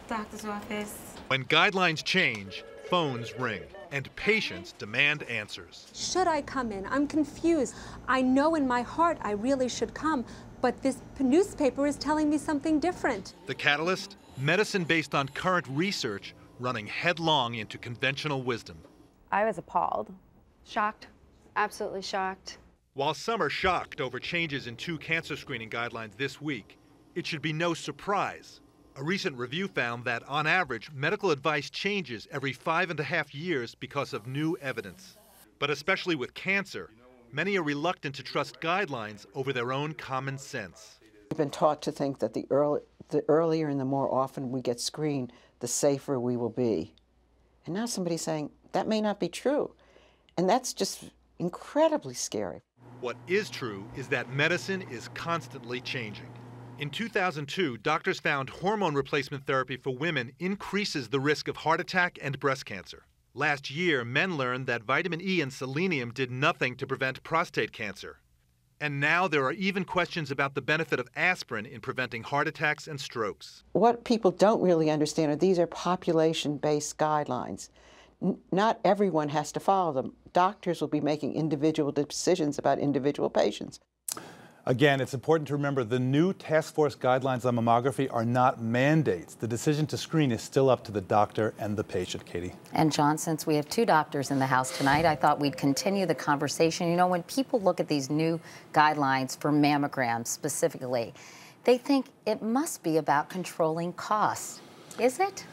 Doctor's office. When guidelines change, phones ring, and patients demand answers. Should I come in? I'm confused. I know in my heart I really should come, but this newspaper is telling me something different. The catalyst? Medicine based on current research running headlong into conventional wisdom. I was appalled. Shocked. Absolutely shocked. While some are shocked over changes in 2 cancer screening guidelines this week, it should be no surprise. A recent review found that, on average, medical advice changes every 5.5 years because of new evidence. But especially with cancer, many are reluctant to trust guidelines over their own common sense. We've been taught to think that the earlier and the more often we get screened, the safer we will be. And now somebody's saying that may not be true. And that's just incredibly scary. What is true is that medicine is constantly changing. In 2002, doctors found hormone replacement therapy for women increases the risk of heart attack and breast cancer. Last year, men learned that vitamin E and selenium did nothing to prevent prostate cancer. And now there are even questions about the benefit of aspirin in preventing heart attacks and strokes. What people don't really understand are these are population-based guidelines. Not everyone has to follow them. Doctors will be making individual decisions about individual patients. Again, it's important to remember the new task force guidelines on mammography are not mandates. The decision to screen is still up to the doctor and the patient, Katie. And John, since we have 2 doctors in the house tonight, I thought we'd continue the conversation. You know, when people look at these new guidelines for mammograms specifically, they think it must be about controlling costs. Is it?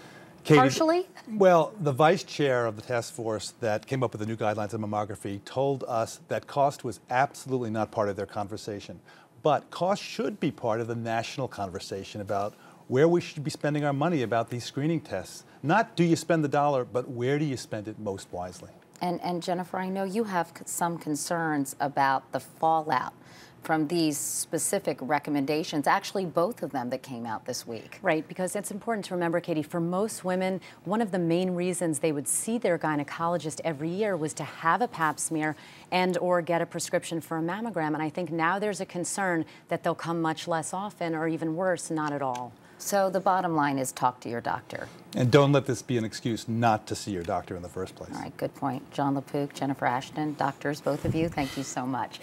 Katie, partially? Well, the vice chair of the task force that came up with the new guidelines on mammography told us that cost was absolutely not part of their conversation. But cost should be part of the national conversation about where we should be spending our money about these screening tests. Not do you spend the dollar, but where do you spend it most wisely? And Jennifer, I know you have some concerns about the fallout from these specific recommendations, actually both of them that came out this week. Right, because it's important to remember, Katie, for most women, one of the main reasons they would see their gynecologist every year was to have a pap smear and or get a prescription for a mammogram. And I think now there's a concern that they'll come much less often, or even worse, not at all. So the bottom line is talk to your doctor. And don't let this be an excuse not to see your doctor in the first place. All right, good point. Jon LaPook, Jennifer Ashton, doctors, both of you, thank you so much.